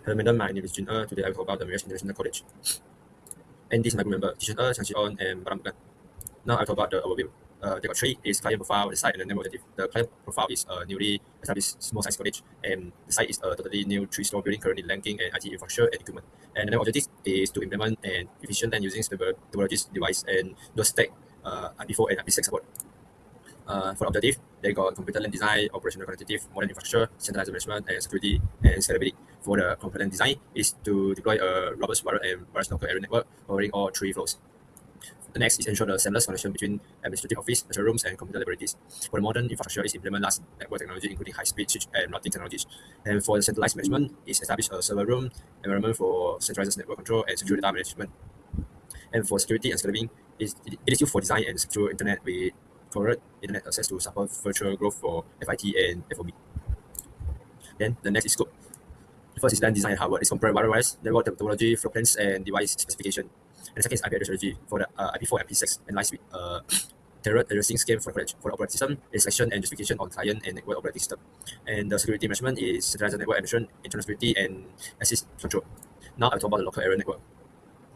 Hello, madam. My name is Jin. Today I will talk about the Marriage International College. And this is my group member, Jin, Chang Chi-on, and Baram Bukan. Now I'll talk about the overview. They got three: is client profile, the site, and the network objective. The client profile is a newly established small size college, and the site is a totally new three-store building currently lacking and IT infrastructure and equipment. And the network objective is to implement an efficient and using stable topologies device and those stack IP4 and IP6 support. For objective, they got computer land design, operational connectivity, modern infrastructure, centralized management, and security and scalability. For the component design, is to deploy a robust wireless and wireless local area network covering all three floors. The next is ensure the seamless connection between administrative office, lecture rooms, and computer laboratories. For the modern infrastructure, is implement last network technology, including high-speed switch and routing technologies. And for the centralized management, is establish a server room environment for centralized network control and secure data management. And for security and scalability, it is used for design and secure internet with forward internet access to support virtual growth for FIT and FOB. Then the next is scope. The first is land design and hardware. It's compared wireless, network topology, floor plans, and device specification. And the second is IP address strategy for the IP4 and IP6 and live with tailored addressing scheme for the college. For the operating system, is selection and justification on client and network operating system. And the security management is centralized network administration, internal security, and access control. Now I'll talk about the local area network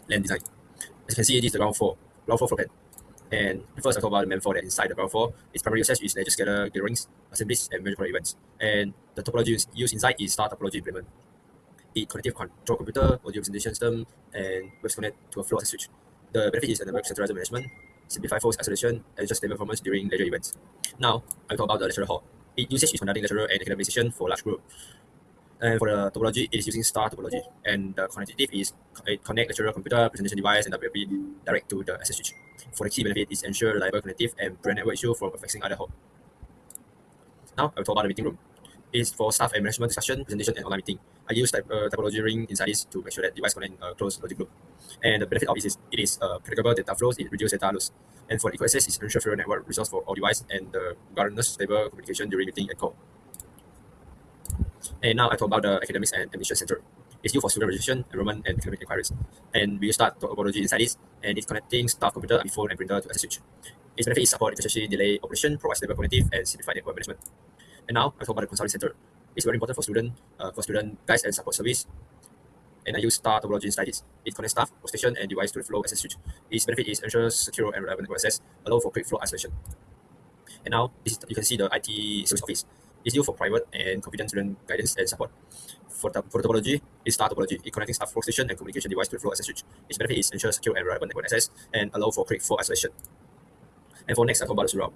land design. As you can see, this is the ground floor floor plan. And first, I'll talk about the main floor that inside the ground floor. Its primary usage is large scale gatherings, assemblies, and major events. And the topology used inside is star topology implement. It connective control computer, audio presentation system, and web connect to a floor access switch. The benefit is the network centralized management, simplify force isolation, and just stable performance during leisure events. Now, I'll talk about the lecture hall. Its usage is conducting lecturer and academic session for large group. And for the topology, it is using star topology. And the connectivity is it connect lecturer computer, presentation device, and WFP direct to the access switch. For the key benefit is ensure reliable connectivity and prevent network issue from affecting other hall. Now, I will talk about the meeting room. It is for staff and management discussion, presentation, and online meeting. I use typology ring inside this to make sure that device connect close logic loop. And the benefit of it is predictable data flows, it reduces data loss. And for the equal access, it's ensure fair network resource for all device and the governance stable communication during meeting and call. And now I talk about the academics and admission center. It's used for student registration, enrollment, and academic inquiries. And we use start topology inside this, and it's connecting staff computer, phone, and printer to access switch. Its benefit is support efficiency, delay operation, provide stable cognitive, and simplified network management. And now I talk about the consulting center. It's very important for student guides and support service. And I use star topology inside this. It connects staff, workstation, and device to the flow access switch. Its benefit is ensure secure and reliable network access, allow for quick flow isolation. And now you can see the IT service office. It's used for private and confidential student guidance and support. For the topology, it's star topology. It connecting staff workstation and communication device to the flow access switch. Its benefit is ensure secure and reliable network access and allow for quick flow isolation. And for next, I talk about the surround.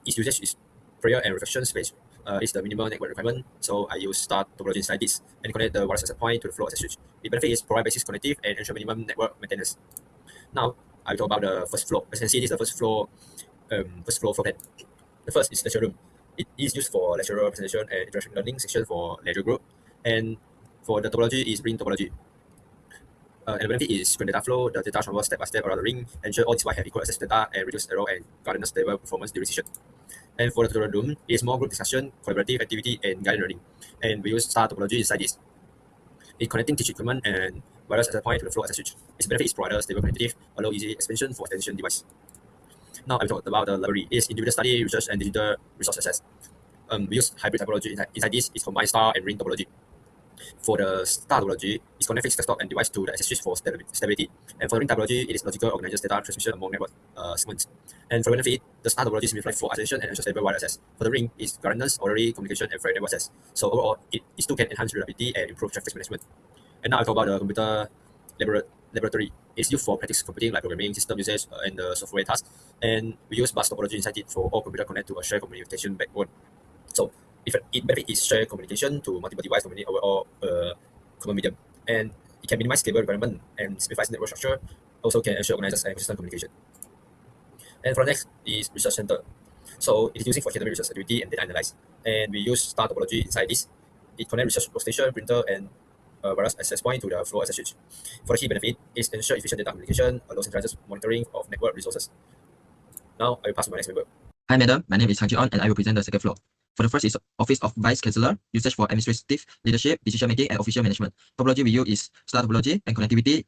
Its usage is prayer and reflection space. It's the minimal network requirement, so I use star topology inside this and connect the wireless access point to the flow access switch. The benefit is provide basic connectivity and ensure minimum network maintenance. Now, I will talk about the first floor. As you can see, this is the first floor floor plan. The first is lecture room. It is used for lecturer presentation and interaction learning section for leisure group. And for the topology is ring topology. And the benefit is screen data flow, the data transfer step by step around the ring, ensure all devices have equal access to data and reduce error and guarantee stable performance during session. And for the tutorial room, it is more group discussion, collaborative activity, and guided learning. And we use star topology inside this. It connecting teaching equipment and wireless access point to the flow access switch. Its benefit is provide stable connectivity, allow easy expansion for extension device. Now I talk about the library. It is individual study, research, and digital resource access. We use hybrid typology inside this. It's combined star and ring topology. For the star topology, it's connect fixed desktop and device to the access switch for stability. And for the ring topology, it is logical organizes data transmission among network segments. And for benefit, the star topology simplifies flow isolation and ensures stable wireless access. For the ring, it's governance, orderly communication, and fair network access. So overall, it still can enhance reliability and improve traffic management. And now I'll talk about the computer laboratory. It's used for practice computing like programming, system usage, and the software tasks. And we use bus topology inside it for all computer connect to a shared communication backbone. So if it benefit is shared communication to multiple device communicate over all common medium. And it can minimize cable requirement and simplifies network structure. Also can ensure organizers and consistent communication. And for the next is research center. So it is using for academic research activity and data analysis. And we use star topology inside this. It connects research workstation, printer, and wireless access point to the flow access switch. For the key benefit is ensure efficient data communication, allow centralized monitoring of network resources. Now I will pass to my next member. Hi madam, my name is Chang Chi-on and I will present the second floor. For the first is Office of Vice Chancellor, usage for administrative leadership, decision making, and official management. Topology we use is star topology, and connectivity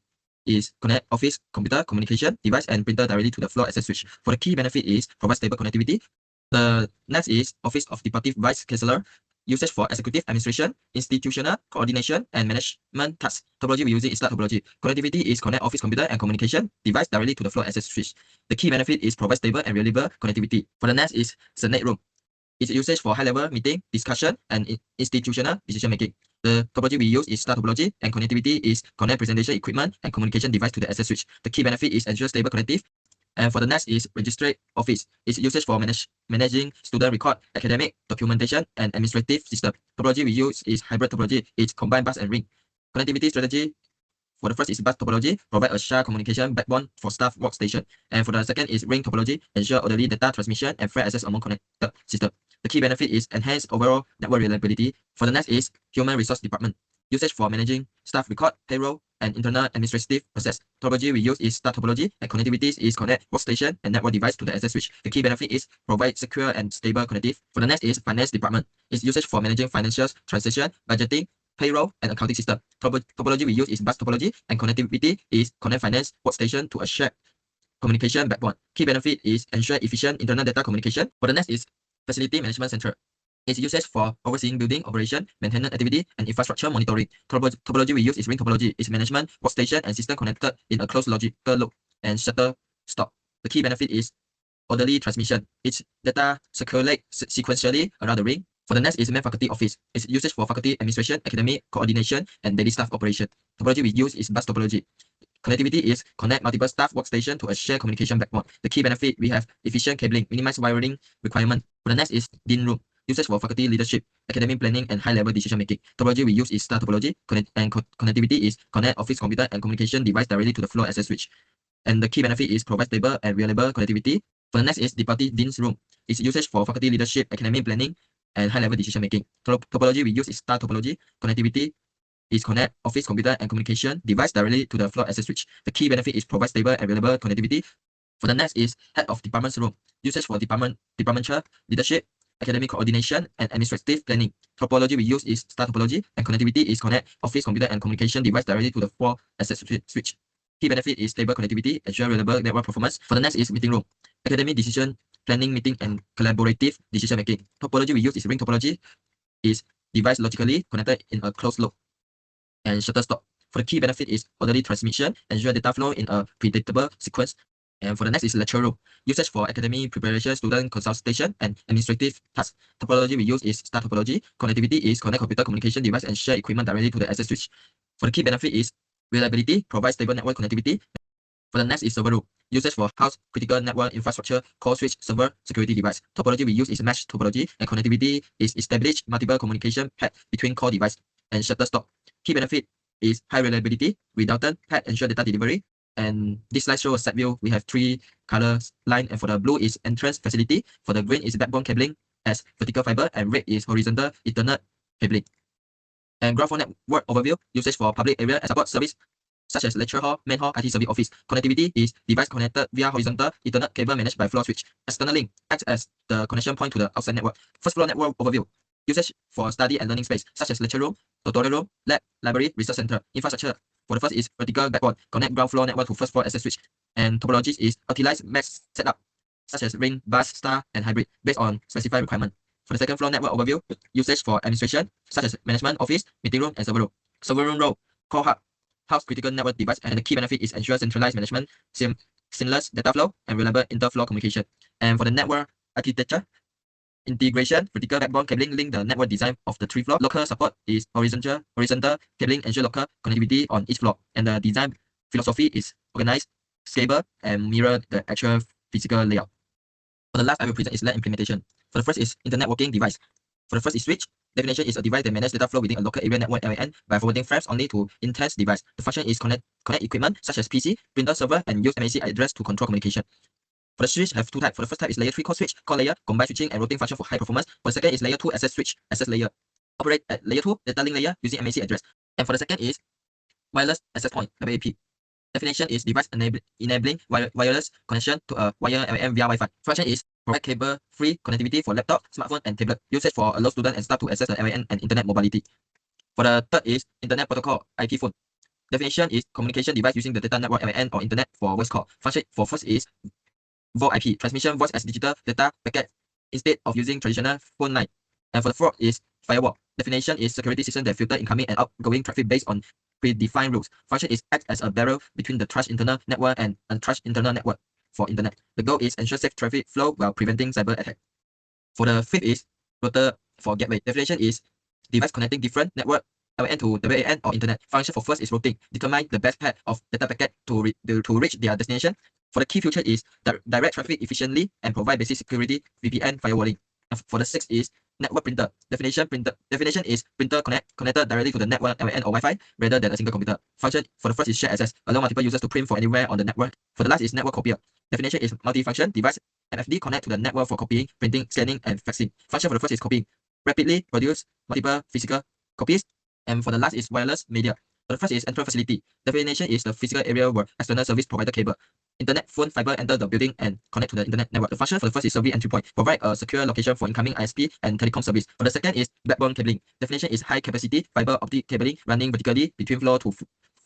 is connect office, computer, communication, device, and printer directly to the floor access switch. For the key benefit is provide stable connectivity. The next is Office of Deputy Vice Chancellor, usage for executive administration, institutional coordination, and management tasks. Topology we use it is start topology. Connectivity is connect office computer and communication device directly to the floor access switch. The key benefit is provide stable and reliable connectivity. For the next is Senate room. Its usage for high-level meeting, discussion, and institutional decision-making. The topology we use is star topology, and connectivity is connect presentation equipment and communication device to the access switch. The key benefit is ensure stable connective. And for the next is registrate office. Its usage for managing student record, academic documentation, and administrative system. Topology we use is hybrid topology. It's combined bus and ring. Connectivity strategy for the first is bus topology, provide a shared communication backbone for staff workstation. And for the second is ring topology, ensure orderly data transmission and fair access among connected systems. The key benefit is enhance overall network reliability. For the next is human resource department. Usage for managing staff record, payroll, and internal administrative process. Topology we use is star topology, and connectivity is connect workstation and network device to the access switch. The key benefit is provide secure and stable connective. For the next is finance department. Its usage for managing financial transaction, budgeting, payroll, and accounting system. Topology we use is bus topology, and connectivity is connect finance workstation to a shared communication backbone. Key benefit is ensure efficient internal data communication. For the next is facility management center. Its usage for overseeing building operation, maintenance activity, and infrastructure monitoring. Topology we use is ring topology. Its management workstation and system connected in a closed logical loop and shutter stop. The key benefit is orderly transmission. Its data circulate sequentially around the ring. For the next is main faculty office. Its usage for faculty administration, academic coordination, and daily staff operation. Topology we use is bus topology. Connectivity is connect multiple staff workstation to a shared communication backbone. The key benefit we have efficient cabling, minimize wiring requirement. For the next is dean room. Usage for faculty leadership, academic planning, and high-level decision making. Topology we use is star topology, and connectivity is connect office computer and communication device directly to the floor access switch. And the key benefit is provide stable and reliable connectivity. For the next is deputy dean's room. Its usage for faculty leadership, academic planning, and high-level decision making. Topology we use is star topology. Connectivity is connect office computer and communication device directly to the floor access switch. The key benefit is provide stable and reliable connectivity. For the next is head of department's room. Usage for departmental leadership, academic coordination, and administrative planning. Topology we use is star topology, and connectivity is connect office computer and communication device directly to the floor access switch. Key benefit is stable connectivity, ensure reliable network performance. For the next is meeting room. Academic decision planning, meeting, and collaborative decision making. Topology we use is ring topology, is device logically connected in a closed loop and shutter stop. For the key benefit is orderly transmission, ensure data flow in a predictable sequence. And for the next is lecture room. Usage for academic preparation, student consultation, and administrative tasks. Topology we use is star topology. Connectivity is connect computer communication device and share equipment directly to the access switch. For the key benefit is reliability, provide stable network connectivity. For the next is server room. Usage for house critical network infrastructure, core switch, server, security device. Topology we use is mesh topology, and connectivity is established multiple communication path between core device and shutter stop. Key benefit is high reliability, redundant path ensure data delivery. And this slide shows a set view. We have three colors line, and for the blue is entrance facility, for the green is backbone cabling as vertical fiber, and red is horizontal Ethernet cabling. And ground floor network overview. Usage for public area and support service such as lecture hall, main hall, IT service office. Connectivity is device connected via horizontal Ethernet cable managed by floor switch. External link acts as the connection point to the outside network. First floor network overview. Usage for study and learning space such as lecture room, tutorial room, lab, library, research center. Infrastructure. For the first is vertical backbone, connect ground floor network to first floor access switch. And topologies is utilize max setup such as ring, bus, star, and hybrid based on specified requirement. For the second floor network overview, usage for administration such as management office, meeting room, and server room. Server room role, core hub, house critical network device, and the key benefit is ensure centralized management, seamless data flow, and reliable inter-floor communication. And for the network architecture, integration, vertical backbone cabling link the network design of the three floor. Local support is horizontal cabling ensure local connectivity on each floor. And the design philosophy is organized, scalable, and mirror the actual physical layout. For the last I will present is LAN implementation. For the first is internet working device. For the first is switch. Definition is a device that manages data flow within a local area network LAN by forwarding frames only to intense device. The function is connect equipment such as PC, printer, server, and use MAC address to control communication. For the switch, have two types. For the first type is layer 3 core switch, core layer, combined switching and routing function for high performance. For the second is layer 2 access switch, access layer. Operate at layer 2 data link layer using MAC address. And for the second is wireless access point, WAP. Definition is device enabling wireless connection to a wire LAN via Wi-Fi. Function is provide cable-free connectivity for laptop, smartphone, and tablet. Usage for allow student and staff to access the LAN and internet mobility. For the third is internet protocol, IP phone. Definition is communication device using the data network LAN or internet for voice call. Function for first is VoIP, transmission voice as digital data packet instead of using traditional phone line. And for the fourth is Firewall. Definition is security system that filter incoming and outgoing traffic based on predefined rules. Function is act as a barrier between the trust internal network and untrust internal network for internet. The goal is ensure safe traffic flow while preventing cyber attack. For the fifth is router for gateway. Definition is device connecting different network LAN to WAN or internet. Function for first is routing. Determine the best path of data packet to reach their destination. For the key feature is direct traffic efficiently and provide basic security VPN firewalling. And for the sixth is network printer. Definition is printer connected directly to the network LAN or Wi-Fi rather than a single computer. Function for the first is shared access. Allow multiple users to print from anywhere on the network. For the last is network copier. Definition is multifunction device MFD connect to the network for copying, printing, scanning, and faxing. Function for the first is copying. Rapidly produce multiple physical copies. And for the last is wireless media. For the first is entrance facility. Definition is the physical area where external service provider cable, internet, phone, fiber enter the building and connect to the internet network. The function for the first is service entry point. Provide a secure location for incoming ISP and telecom service. For the second is backbone cabling. Definition is high capacity fiber optic cabling running vertically between floor to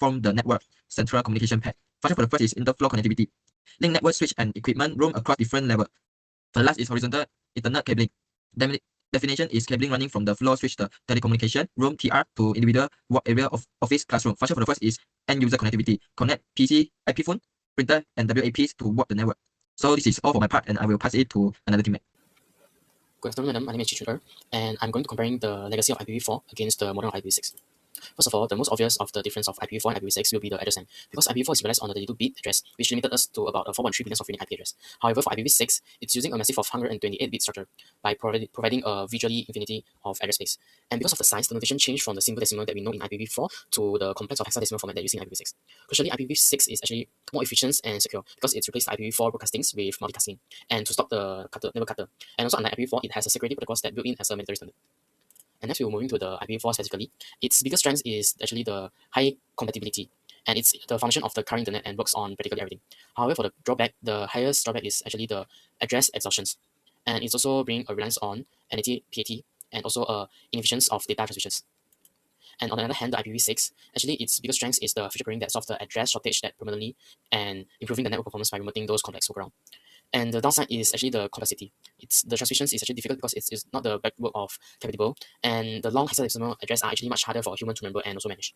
form the network central communication pad. Function for the first is interflow connectivity. Link network switch and equipment room across different levels. For the last is horizontal Ethernet cabling. Definition is cabling running from the floor switch to telecommunication room TR to individual work area of office classroom. Function for the first is end user connectivity. Connect PC, IP phone, printer, and WAPs to work the network. So this is all for my part, and I will pass it to another teammate. Good afternoon, madam. My name is Chichun and I'm going to comparing the legacy of IPv4 against the modern IPv6. First of all, the most obvious of the difference of IPv4 and IPv6 will be the address length, because IPv4 is realized on a 32-bit address, which limited us to about 4.3 billion of unique IP address. However, for IPv6, it's using a massive of 128-bit structure by providing a visually infinity of address space. And because of the size, the notation changed from the simple decimal that we know in IPv4 to the complex of hexadecimal format that you see in IPv6. Crucially, IPv6 is actually more efficient and secure because it's replaced IPv4 broadcastings with multicasting and to stop the network cutter. And also, unlike IPv4, it has a security protocols that built in as a mandatory standard. And next, we're moving to the IPv4 specifically. Its biggest strength is actually the high compatibility, and it's the function of the current internet and works on practically everything. However, for the drawback, the highest drawback is actually the address exhaustions, and it's also bringing a reliance on NAT, PAT, and also inefficiency of data transmissions. And on the other hand, the IPv6, actually its biggest strength is the feature pairing that solves the address shortage that permanently and improving the network performance by removing those complex workarounds. And the downside is actually the complexity. The transmissions is actually difficult because it's not the backwork of compatible, and the long hexadecimal address are actually much harder for a human to remember and also manage.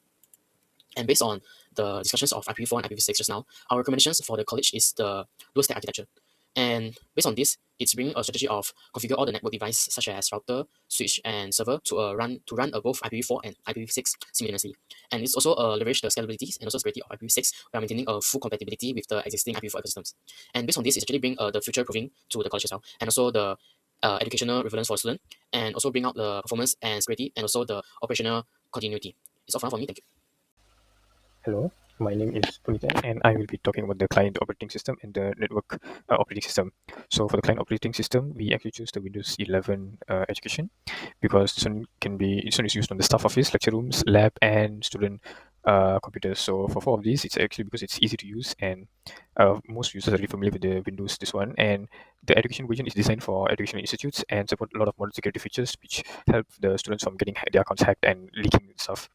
And based on the discussions of IPv4 and IPv6 just now, our recommendations for the college is the dual stack architecture. And based on this, it's bringing a strategy of configure all the network devices such as router, switch, and server to run both IPv4 and IPv6 simultaneously. And it's also leverage the scalability and also security of IPv6 while maintaining a full compatibility with the existing IPv4 ecosystems. And based on this, it's actually bring the future proofing to the college as well, and also the educational relevance for students, and also bring out the performance and security, and also the operational continuity. It's all for now for me. Thank you. Hello, my name is Punithan, and I will be talking about the client operating system and the network operating system. So for the client operating system, we actually choose the Windows 11 education because this one is used on the staff office, lecture rooms, lab, and student computers. So for 4 of these, it's actually because it's easy to use, and most users are really familiar with the Windows this one. And the education version is designed for educational institutes and support a lot of modern security features which help the students from getting their accounts hacked and leaking stuff.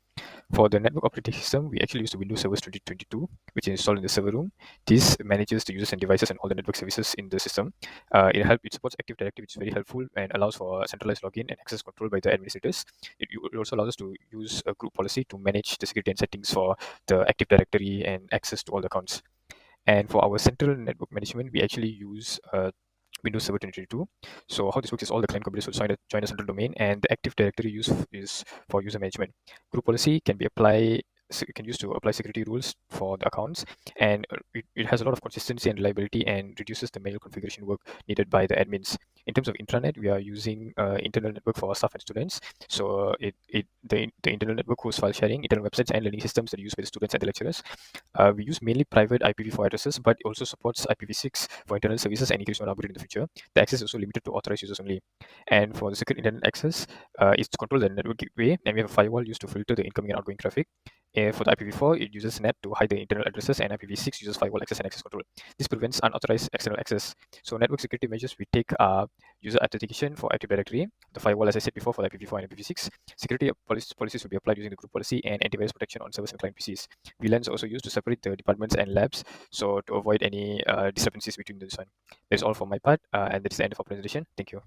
For the network operating system, we actually use the Windows Server 2022, which is installed in the server room. This manages the users and devices and all the network services in the system. It supports Active Directory, which is very helpful and allows for centralized login and access control by the administrators. It also allows us to use a group policy to manage the security and settings for the Active Directory and access to all the accounts. And for our central network management, we actually use Windows Server 2022. So how this works is all the client computers will join a central domain, and the Active Directory use is for user management. Group policy can be applied. So you can use to apply security rules for the accounts, and it has a lot of consistency and reliability and reduces the manual configuration work needed by the admins. In terms of intranet, we are using internal network for our staff and students. So the internal network hosts file sharing, internal websites, and learning systems that are used by the students and the lecturers. We use mainly private IPv4 addresses, but it also supports IPv6 for internal services and in case you want to upgrade in the future. The access is also limited to authorized users only. And for the second internet access, it's to control the network gateway, and we have a firewall used to filter the incoming and outgoing traffic. For the IPv4, it uses NAT to hide the internal addresses, and IPv6 uses firewall access and access control. This prevents unauthorized external access. So network security measures we take are user authentication for Active Directory, the firewall, as I said before, for the IPv4 and IPv6. Security policies will be applied using the group policy, and antivirus protection on servers and client PCs. VLANs are also used to separate the departments and labs, so to avoid any discrepancies between this one. That is all for my part, and that is the end of our presentation. Thank you.